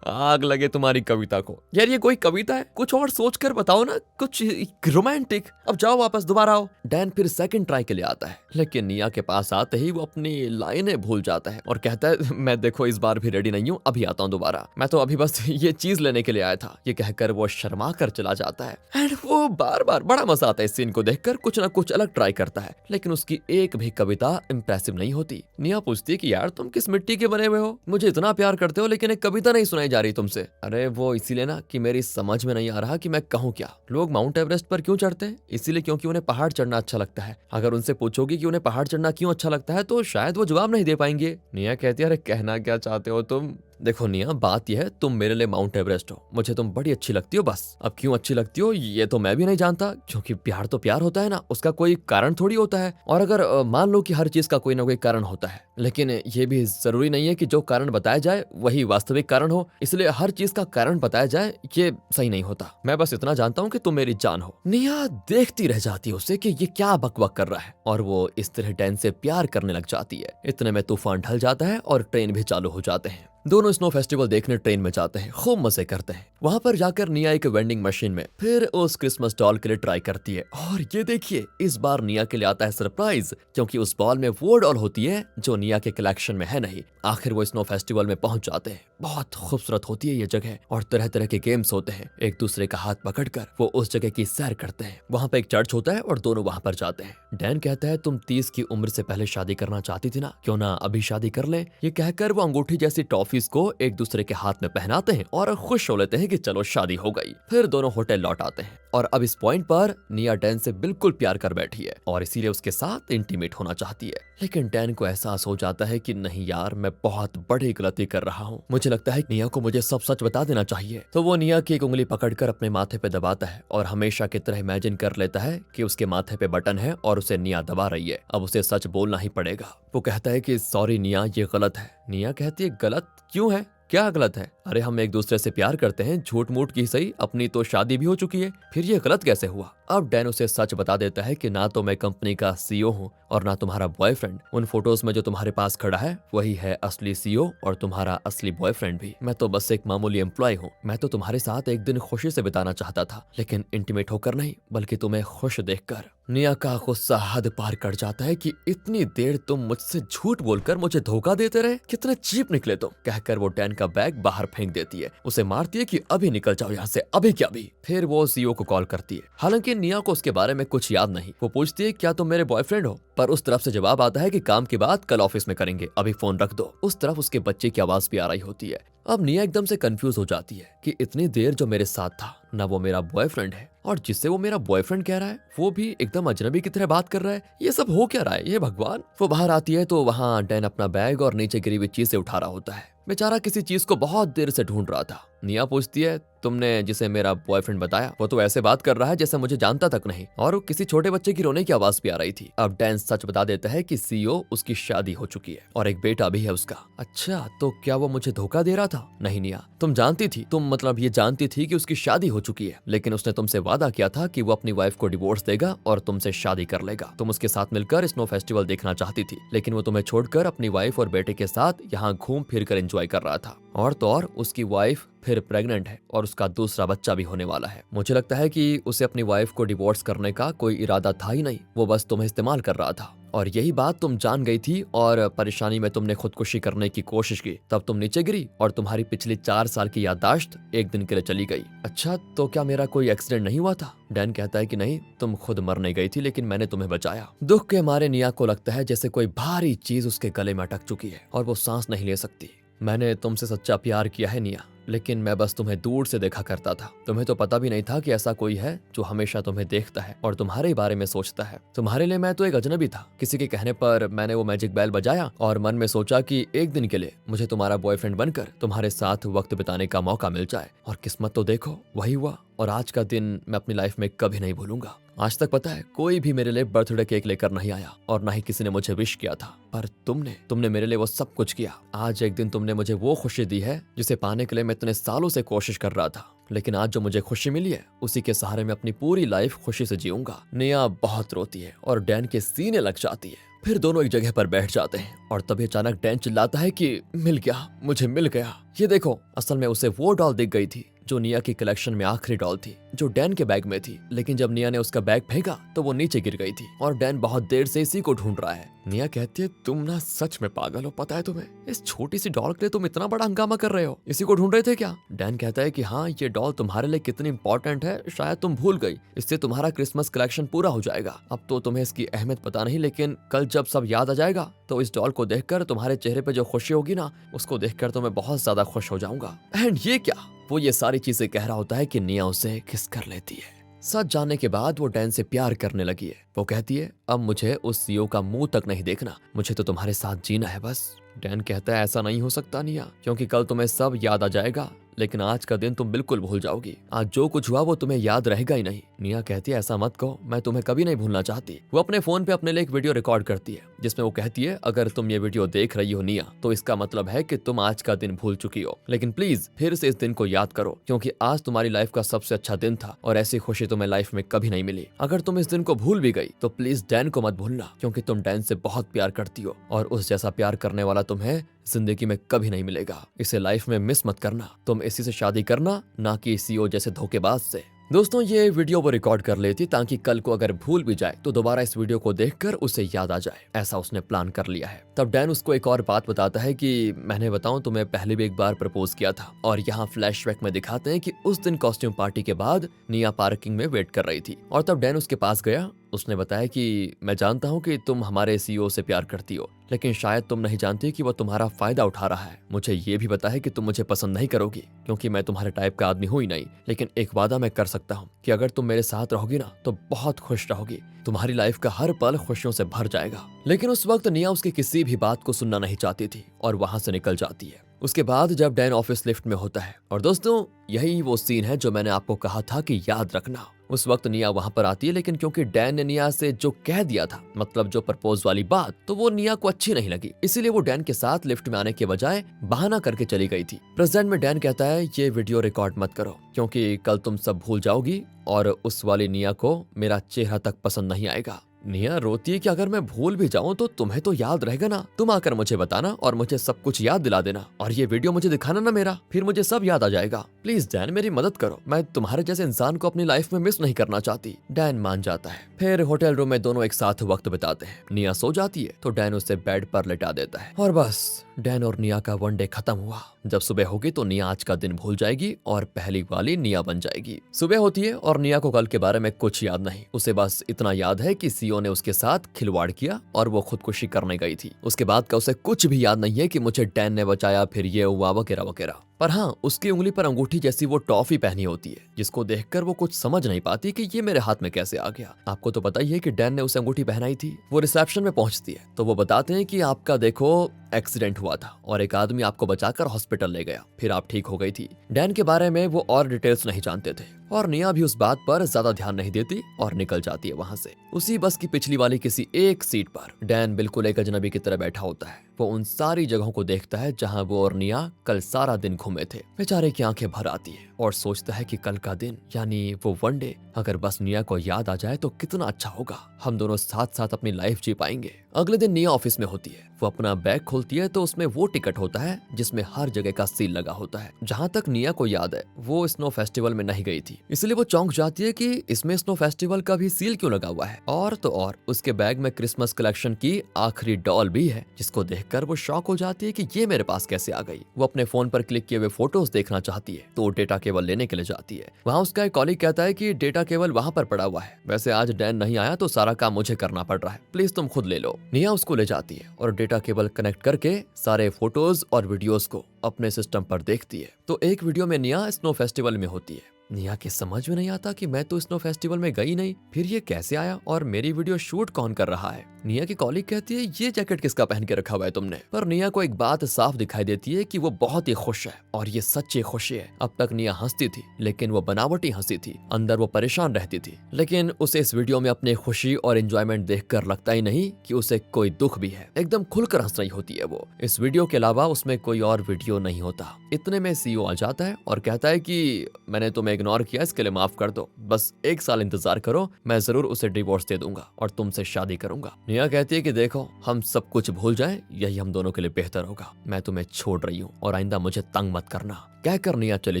आग लगे तुम्हारी कविता को। यार ये कोई कविता है? कुछ और सोच कर बताओ ना, कुछ रोमांटिक। अब जाओ वापस, दोबारा आओ। डैन फिर सेकंड ट्राई के लिए आता है, लेकिन निया के पास आते ही वो अपनी लाइनें भूल जाता है और कहता है, मैं देखो इस बार भी रेडी नहीं हूँ, अभी आता हूँ दोबारा। मैं तो अभी बस ये चीज लेने के लिए आया था। ये कहकर वो शर्मा कर चला जाता है। एंड वो बार बार बड़ा मजा आता है इस सीन को देखकर। कुछ ना कुछ अलग ट्राई करता है, लेकिन उसकी एक भी कविता इंप्रेसिव नहीं होती। निया पूछती है कि यार तुम किस मिट्टी के बने हुए हो? मुझे इतना प्यार करते हो लेकिन एक कविता नहीं सुनाई जा रही तुमसे। अरे वो इसीलिए ना कि मेरी समझ में नहीं आ रहा कि मैं कहूँ क्या। लोग माउंट एवरेस्ट पर क्यों चढ़ते हैं? इसीलिए क्योंकि उन्हें पहाड़ चढ़ना अच्छा लगता है। अगर उनसे पूछोगी कि उन्हें पहाड़ चढ़ना क्यों अच्छा लगता है तो शायद वो जवाब नहीं दे पाएंगे। निया कहती है, अरे कहना क्या चाहते हो तुम? देखो निया, बात यह है, तुम मेरे लिए माउंट एवरेस्ट हो। मुझे तुम बड़ी अच्छी लगती हो बस। अब क्यों अच्छी लगती हो ये तो मैं भी नहीं जानता, क्योंकि प्यार तो प्यार होता है ना, उसका कोई कारण थोड़ी होता है। और अगर मान लो कि हर चीज का कोई ना कोई कारण होता है, लेकिन ये भी जरूरी नहीं है कि जो कारण बताया जाए वही वास्तविक कारण हो। इसलिए हर चीज का कारण बताया जाए ये सही नहीं होता। मैं बस इतना जानता हूँ कि तुम मेरी जान हो। निया देखती रह जाती है उसे कि ये क्या बकबक कर रहा है और वो इस तरह डैन से प्यार करने लग जाती है। इतने में तूफान ढल जाता है और ट्रेन भी चालू हो जाते हैं। दोनों स्नो फेस्टिवल देखने ट्रेन में जाते हैं, खूब मजे करते हैं। वहां पर जाकर निया एक वेंडिंग मशीन में फिर उस क्रिसमस डॉल के लिए ट्राई करती है और ये देखिए इस बार निया के लिए आता है सरप्राइज, क्योंकि उस बॉल में वो डॉल होती है जो निया के कलेक्शन में है नहीं। आखिर वो स्नो फेस्टिवल में पहुंच जाते हैं। बहुत खूबसूरत होती है ये जगह और तरह तरह के गेम्स होते हैं। एक दूसरे का हाथ पकड़कर वो उस जगह की सैर करते हैं। वहाँ पे एक चर्च होता है और दोनों वहाँ पर जाते हैं। डैन कहता है, तुम 30 की उम्र से पहले शादी करना चाहती थी ना, क्यों ना अभी शादी कर ले। ये कहकर वो अंगूठी जैसी टॉफी ट्रॉफीज को एक दूसरे के हाथ में पहनाते हैं और खुश हो लेते हैं कि चलो शादी हो गई। फिर दोनों होटल लौट आते हैं और अब इस पॉइंट पर निया डैन से बिल्कुल प्यार कर बैठी है और इसीलिए उसके साथ इंटीमेट होना चाहती है। लेकिन डैन को एहसास हो जाता है कि नहीं यार, मैं बहुत बड़ी गलती कर रहा हूँ। मुझे लगता है निया को मुझे सब सच बता देना चाहिए। तो वो निया की एक उंगली पकड़कर अपने माथे पे दबाता है और हमेशा की तरह इमेजिन कर लेता है कि उसके माथे पे बटन है और उसे निया दबा रही है। अब उसे सच बोलना ही पड़ेगा। वो कहता है कि सॉरी निया, ये गलत है। निया कहती है गलत क्यों है? क्या गलत है? अरे हम एक दूसरे से प्यार करते हैं, झूठ मूठ की सही, अपनी तो शादी भी हो चुकी है, फिर ये गलत कैसे हुआ? अब डैन उसे सच बता देता है कि ना तो मैं कंपनी का सीईओ हूँ और ना तुम्हारा बॉयफ्रेंड। उन फोटोज में जो तुम्हारे पास खड़ा है वही है असली सीईओ और तुम्हारा असली बॉयफ्रेंड भी। मैं तो बस एक मामूली एम्प्लॉय हूँ। मैं तो तुम्हारे साथ एक दिन खुशी से बिताना चाहता था, लेकिन इंटीमेट होकर नहीं, बल्कि तुम्हें खुश देखकर। निया का गुस्सा हद पार कर जाता है कि इतनी देर तुम मुझसे झूठ बोलकर मुझे धोखा देते रहे, कितने चीप निकले तुम। कहकर वो डैन का बैग बाहर फेंक देती है, उसे मारती है कि अभी निकल जाओ यहाँ से, अभी क्या अभी। फिर वो सीईओ को कॉल करती है। हालांकि निया को उसके बारे में कुछ याद नहीं। वो पूछती है क्या तुम मेरे बॉयफ्रेंड हो, पर उस तरफ से जवाब आता है कि काम की बात कल ऑफिस में करेंगे, अभी फोन रख दो। उस तरफ उसके बच्चे की आवाज भी आ रही होती है। अब निया एकदम से कंफ्यूज हो जाती है कि इतनी देर जो मेरे साथ था ना वो मेरा बॉयफ्रेंड है, और जिससे वो मेरा बॉयफ्रेंड कह रहा है वो भी एकदम अजनबी की तरह बात कर रहा है। ये सब हो क्या रहा है, ये भगवान। वो बाहर आती है तो वहाँ डैन अपना बैग और नीचे गिरी हुई चीजें उठा रहा होता है। बेचारा किसी चीज को बहुत देर से ढूंढ रहा था। निया पूछती है तुमने जिसे मेरा बॉयफ्रेंड बताया वो तो ऐसे बात कर रहा है जैसे मुझे जानता तक नहीं, और किसी छोटे बच्चे की रोने की आवाज भी आ रही थी। अब डैन सच बता देता है कि सीईओ उसकी शादी हो चुकी है और एक बेटा भी है उसका। अच्छा, तो क्या वो मुझे धोखा दे रहा था? नहीं निया, तुम जानती थी, तुम मतलब ये जानती थी कि उसकी शादी हो चुकी है, लेकिन उसने तुमसे वादा किया था कि वो अपनी वाइफ को डिवोर्स देगा और तुमसे शादी कर लेगा। तुम उसके साथ मिलकर स्नो फेस्टिवल देखना चाहती थी, लेकिन वो तुम्हें छोड़कर अपनी वाइफ और बेटे के साथ यहाँ घूम फिर कर एंजॉय कर रहा था। और तो और उसकी वाइफ फिर प्रेग्नेंट है और उसका दूसरा बच्चा भी होने वाला है। मुझे लगता है कि उसे अपनी वाइफ को डिवोर्स करने का कोई इरादा था ही नहीं, वो बस तुम्हें इस्तेमाल कर रहा था। और यही बात तुम जान गई थी और परेशानी में तुमने खुदकुशी करने की कोशिश की। तब तुम नीचे गिरी और तुम्हारी पिछली 4 साल की याददाश्त एक दिन के लिए चली गई। अच्छा, तो क्या मेरा कोई एक्सीडेंट नहीं हुआ था? डैन कहता है कि नहीं, तुम खुद मरने गई थी, लेकिन मैंने तुम्हें बचाया। दुख के मारे निया को लगता है जैसे कोई भारी चीज उसके गले में अटक चुकी है और वो सांस नहीं ले सकती। मैंने तुमसे सच्चा प्यार किया है निया, लेकिन मैं बस तुम्हें दूर से देखा करता था। तुम्हें तो पता भी नहीं था कि ऐसा कोई है जो हमेशा तुम्हें देखता है और तुम्हारे बारे में सोचता है। तुम्हारे लिए मैं तो एक अजनबी था। किसी के कहने पर मैंने वो मैजिक बेल बजाया और मन में सोचा कि एक दिन के लिए मुझे तुम्हारा बॉयफ्रेंड बनकर तुम्हारे साथ वक्त बिताने का मौका मिल जाए। और किस्मत तो देखो वही हुआ, और आज का दिन मैं अपनी लाइफ में कभी नहीं भूलूंगा। आज तक पता है कोई भी मेरे लिए बर्थडे केक लेकर नहीं आया और ना ही किसी ने मुझे विश किया था, पर तुमने मेरे लिए वो सब कुछ किया। आज एक दिन तुमने मुझे वो खुशी दी है जिसे पाने के लिए मैं इतने सालों से कोशिश कर रहा था, लेकिन आज जो मुझे खुशी मिली है उसी के सहारे मैं अपनी पूरी लाइफ खुशी से जीऊंगा। निया बहुत रोती है और डैन के सीने लग जाती है। फिर दोनों एक जगह पर बैठ जाते हैं और तभी अचानक डैन चिल्लाता है कि मिल गया, मुझे मिल गया। ये देखो, असल में उसे वो डॉल दिख गई थी जो निया की कलेक्शन में आखिरी डॉल थी, जो डैन के बैग में थी। लेकिन जब निया ने उसका बैग फेंका तो वो नीचे गिर गई थी और डैन बहुत देर से इसी को ढूंढ रहा है। निया कहती है तुम ना सच में पागल हो, पता है तुम्हें? इस छोटी सी डॉल के लिए तुम इतना बड़ा हंगामा कर रहे हो, इसी को ढूंढ रहे थे क्या? डैन कहता है कि हाँ, ये डॉल तुम्हारे लिए कितनी इंपॉर्टेंट है शायद तुम भूल गई। इससे तुम्हारा क्रिसमस कलेक्शन पूरा हो जाएगा। अब तो तुम्हें इसकी अहमियत पता नहीं, लेकिन कल जब सब याद आ जाएगा तो इस डॉल को देखकर तुम्हारे चेहरे पे जो खुशी होगी ना, उसको देखकर तो मैं बहुत ज्यादा खुश हो जाऊंगा। एंड ये क्या, वो ये सारी चीजें कह रहा होता है कि निया उसे किस कर लेती है। सच जानने के बाद वो डैन से प्यार करने लगी है। वो कहती है अब मुझे उस सीईओ का मुंह तक नहीं देखना, मुझे तो तुम्हारे साथ जीना है बस। डैन कहता है ऐसा नहीं हो सकता निया, क्योंकि कल तुम्हें सब याद आ जाएगा, लेकिन आज का दिन तुम बिल्कुल भूल जाओगी। आज जो कुछ हुआ वो तुम्हें याद रहेगा ही नहीं। निया कहती है ऐसा मत कहो, मैं तुम्हें कभी नहीं भूलना चाहती। वो अपने फोन पे अपने लिए एक वीडियो रिकॉर्ड करती है जिसमें वो कहती है अगर तुम ये वीडियो देख रही हो निया, तो इसका मतलब है कि तुम आज का दिन भूल चुकी हो, लेकिन प्लीज फिर से इस दिन को याद करो, क्योंकि आज तुम्हारी लाइफ का सबसे अच्छा दिन था और ऐसी खुशी तुम्हें लाइफ में कभी नहीं मिली। अगर तुम इस दिन को भूल भी गई तो प्लीज डैन को मत भूलना, क्योंकि तुम डैन से बहुत प्यार करती हो और उस जैसा प्यार करने वाला तुम्हें जिंदगी में कभी नहीं मिलेगा। इसे लाइफ में मिस मत करना, तुम इसी से शादी करना, ना कि सीईओ जैसे धोखेबाज से। दोस्तों, ये वीडियो वो रिकॉर्ड कर लेती ताकि कल को अगर भूल भी जाए तो दोबारा इस वीडियो को देखकर उसे याद आ जाए, ऐसा उसने प्लान कर लिया है। तब डैन उसको एक और बात बताता है कि मैंने बताऊं तुम्हें पहले भी एक बार प्रपोज किया था, और यहाँ फ्लैशबैक में दिखाते हैं कि उस दिन कॉस्ट्यूम पार्टी के बाद निया पार्किंग में वेट कर रही थी और तब डैन उसके पास गया उसने बताया कि मैं जानता हूँ कि तुम हमारे सीईओ से प्यार करती हो, लेकिन शायद तुम नहीं जानती कि वो तुम्हारा फायदा उठा रहा है। मुझे ये भी बताया कि तुम मुझे पसंद नहीं करोगी क्योंकि मैं तुम्हारे टाइप का आदमी हूँ ही नहीं, लेकिन एक वादा मैं कर सकता हूँ कि अगर तुम मेरे साथ रहोगी ना तो बहुत खुश रहोगी, तुम्हारी लाइफ का हर पल खुशियों से भर जाएगा। लेकिन उस वक्त निया उसकी किसी भी बात को सुनना नहीं चाहती थी और वहां से निकल जाती है। उसके बाद जब डैन ऑफिस लिफ्ट में होता है, और दोस्तों यही वो सीन है जो मैंने आपको कहा था कि याद रखना। उस वक्त निया वहां पर आती है, लेकिन क्योंकि डैन ने निया से जो कह दिया था, मतलब जो प्रपोज वाली बात, तो वो निया को अच्छी नहीं लगी। इसीलिए वो डैन के साथ लिफ्ट में आने के बजाय बहाना करके चली गई थी। प्रेजेंट में डैन कहता है ये वीडियो रिकॉर्ड मत करो क्योंकि कल तुम सब भूल जाओगी और उस वाली निया को मेरा चेहरा तक पसंद नहीं आएगा। निया रोती है कि अगर मैं भूल भी जाऊं तो तुम्हें तो याद रहेगा ना, तुम आकर मुझे बताना और मुझे सब कुछ याद दिला देना और ये वीडियो मुझे दिखाना ना मेरा, फिर मुझे सब याद आ जाएगा। प्लीज डैन मेरी मदद करो, मैं तुम्हारे जैसे इंसान को अपनी लाइफ में मिस नहीं करना चाहती। डैन मान जाता है। फिर होटल रूम में दोनों एक साथ वक्त बिताते हैं। निया सो जाती है तो डैन उसे बेड पर लेटा देता है और बस डैन और निया का वनडे खत्म हुआ। जब सुबह होगी तो निया आज का दिन भूल जाएगी और पहली वाली निया बन जाएगी। सुबह होती है और निया को कल के बारे में कुछ याद नहीं। उसे बस इतना याद है कि सीईओ ने उसके साथ खिलवाड़ किया और वो खुदकुशी करने गई थी। उसके बाद का उसे कुछ भी याद नहीं है कि मुझे डैन ने बचाया, फिर ये हुआ वगैरह वगैरह। पर हाँ, उसकी उंगली पर अंगूठी जैसी वो टॉफी पहनी होती है जिसको देखकर वो कुछ समझ नहीं पाती कि ये मेरे हाथ में कैसे आ गया। आपको तो पता ही है कि डैन ने उसे अंगूठी पहनाई थी। वो रिसेप्शन में पहुंचती है तो वो बताते हैं कि आपका देखो एक्सीडेंट हुआ था और एक आदमी आपको बचाकर हॉस्पिटल ले गया, फिर आप ठीक हो गई थी। डैन के बारे में वो और डिटेल्स नहीं जानते थे और निया भी उस बात पर ज्यादा ध्यान नहीं देती और निकल जाती है वहां से। उसी बस की पिछली वाली किसी एक सीट पर डैन बिल्कुल एक अजनबी की तरह बैठा होता है। वो उन सारी जगहों को देखता है जहां वो और निया कल सारा दिन घूमे थे। बेचारे की आंखें भर आती है और सोचता है कि कल का दिन यानी वो वनडे अगर बस निया को याद आ जाए तो कितना अच्छा होगा, हम दोनों साथ साथ अपनी लाइफ जी पाएंगे। अगले दिन निया ऑफिस में होती है। वो अपना बैग खोलती है तो उसमें वो टिकट होता है जिसमें हर जगह का सील लगा होता है। जहां तक निया को याद है वो स्नो फेस्टिवल में नहीं गई थी, इसलिए वो चौंक जाती है कि इसमें स्नो फेस्टिवल का भी सील क्यों लगा हुआ है। और तो और उसके बैग में क्रिसमस कलेक्शन की आखिरी डॉल भी है जिसको देखकर वो शॉक हो जाती है कि ये मेरे पास कैसे आ गई। वो अपने फोन पर क्लिक किए हुए फोटोज देखना चाहती है तो डेटा केबल लेने के लिए जाती है। वहाँ उसका एक कॉलीग कहता है कि डेटा केबल वहाँ पर पड़ा हुआ है, वैसे आज डैन नहीं आया तो सारा काम मुझे करना पड़ रहा है, प्लीज तुम खुद ले लो। निया उसको ले जाती है और डेटा केबल कनेक्ट करके सारे फोटोज और वीडियोस को अपने सिस्टम पर देखती है। तो एक वीडियो में निया स्नो फेस्टिवल में होती है। निया के समझ में नहीं आता कि मैं तो स्नो फेस्टिवल में गई नहीं, फिर ये कैसे आया और मेरी वीडियो शूट कौन कर रहा है। निया की कॉलीग कहती है ये जैकेट किसका पहन के रखा हुआ है तुमने। पर निया को एक बात साफ दिखाई देती है कि वो बहुत ही खुश है और ये सच्ची खुशी है। अब तक निया हंसती थी लेकिन वो बनावटी हंसी थी, अंदर वो परेशान रहती थी। लेकिन उसे इस वीडियो में अपनी खुशी और एंजॉयमेंट देखकर लगता ही नहीं कि उसे कोई दुख भी है, एकदम खुलकर हंस रही होती है वो। इस वीडियो के अलावा उसमें कोई और वीडियो नहीं होता। इतने में सीईओ आ जाता है और कहता है कि मैंने तुम्हें इग्नोर किया, इसके लिए माफ कर दो, बस 1 साल इंतजार करो, मैं जरूर उसे डिवोर्स दे दूंगा और तुमसे शादी करूंगा। निया कहती है कि देखो हम सब कुछ भूल जाएं, यही हम दोनों के लिए बेहतर होगा, मैं तुम्हें छोड़ रही हूँ और आइंदा मुझे तंग मत करना। कहकर निया चली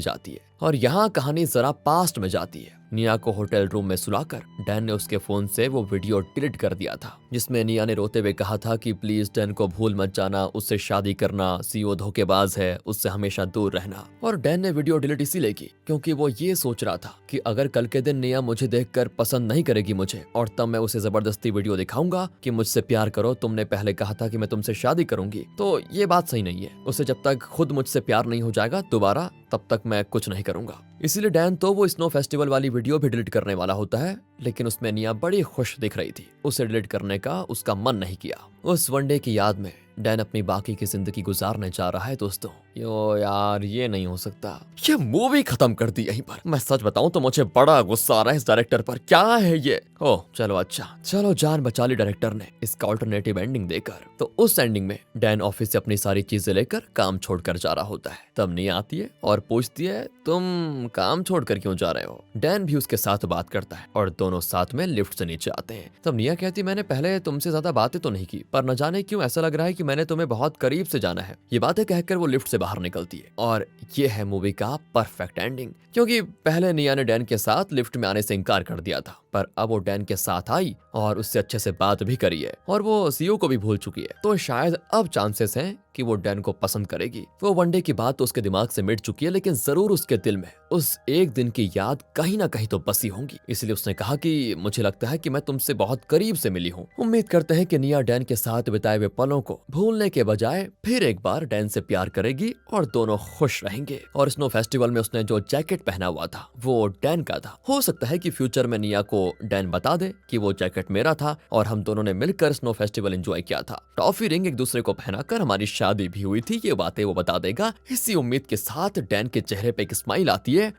जाती है और यहाँ कहानी जरा पास्ट में जाती है। निया को होटल रूम में सुलाकर डैन ने उसके फोन से वो वीडियो डिलीट कर दिया था जिसमें निया ने रोते हुए कहा था कि प्लीज डैन को भूल मत जाना, उससे शादी करना, सीईओ धोखेबाज है, उससे हमेशा दूर रहना। और डैन ने वीडियो डिलीट इसीलिए की क्योंकि वो ये सोच रहा था कि अगर कल के दिन निया मुझे देखकर पसंद नहीं करेगी मुझे और तब मैं उसे जबरदस्ती वीडियो दिखाऊंगा कि मुझसे प्यार करो, तुमने पहले कहा था कि मैं तुमसे शादी करूंगी, तो ये बात सही नहीं है। उसे जब तक खुद मुझसे प्यार नहीं हो जाएगा दोबारा, तब तक मैं कुछ नहीं करूंगा। इसीलिए डैन तो वो स्नो फेस्टिवल वाली वीडियो भी डिलीट करने वाला होता है, लेकिन उसमें निया बड़ी खुश दिख रही थी। उसे डिलीट करने का उसका मन नहीं किया। उस वनडे की याद में डैन अपनी बाकी की जिंदगी गुजारने जा रहा है। दोस्तों यो यार ये नहीं हो सकता, ये मूवी खत्म कर दी यहीं पर। मैं सच बताऊं तो मुझे बड़ा गुस्सा आ रहा है इस डायरेक्टर पर, क्या है ये। ओह चलो अच्छा, चलो जान बचा ली डायरेक्टर ने इसका ऑल्टरनेटिव एंडिंग देकर। तो उस एंडिंग में डैन ऑफिस से अपनी सारी चीजें लेकर काम छोड़कर जा रहा होता है। तब निया आती है और पूछती है तुम काम छोड़कर क्यों जा रहे हो। डैन भी उसके साथ बात करता है और दोनों साथ में लिफ्ट से नीचे आते हैं। तब निया कहती मैंने पहले तुमसे ज्यादा बातें तो नहीं की, पर न जाने क्यों ऐसा लग रहा है कि मैंने तुम्हें बहुत करीब से जाना है। ये बातें कहकर वो लिफ्ट से बाहर निकलती है और ये है मूवी का परफेक्ट एंडिंग, क्योंकि पहले निया ने डैन के साथ लिफ्ट में आने से इनकार कर दिया था, पर अब वो डैन के साथ आई और उससे अच्छे से बात भी करी है और वो सीईओ को भी भूल चुकी है। तो शायद अब चांसेस हैं कि वो डैन को पसंद करेगी। वो वनडे की बात तो उसके दिमाग से मिट चुकी है, लेकिन जरूर उसके दिल में उस एक दिन की याद कहीं ना कहीं तो बसी होंगी। इसलिए उसने कहा कि मुझे लगता है कि मैं तुमसे बहुत करीब से मिली हूँ। उम्मीद करते हैं कि निया डैन के साथ बिताए हुए पलों को भूलने के बजाय फिर एक बार डैन से प्यार करेगी और दोनों खुश रहेंगे। और स्नो फेस्टिवल में उसने जो जैकेट पहना हुआ था वो डैन का था। हो सकता है कि फ्यूचर में निया को डैन बता दे कि वो जैकेट मेरा था और हम दोनों ने मिलकर स्नो फेस्टिवल एंजॉय किया था। टॉफी रिंग एक दूसरे को पहनाकर हमारी शादी भी हुई थी, ये बातें वो बता देगा। इसी उम्मीद के साथ डैन के चेहरे पे एक स्माइल आती है।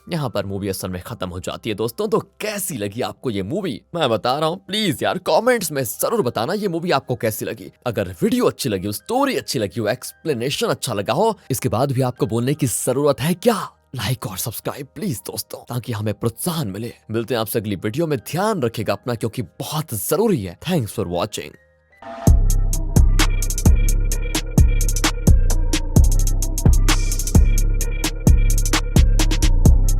यहाँ पर मूवी असल में खत्म हो जाती है। दोस्तों, तो कैसी लगी आपको ये मूवी? मैं बता रहा हूँ, प्लीज यार कमेंट्स में जरूर बताना ये मूवी आपको कैसी लगी। अगर वीडियो अच्छी लगी हो, स्टोरी अच्छी लगी हो, एक्सप्लेनेशन अच्छा लगा हो, इसके बाद भी आपको बोलने की जरूरत है क्या? लाइक और सब्सक्राइब प्लीज दोस्तों, ताकि हमें प्रोत्साहन मिले। मिलते हैं आपसे अगली वीडियो में। ध्यान रखिएगा अपना, क्योंकि बहुत जरूरी है। Thanks for watching.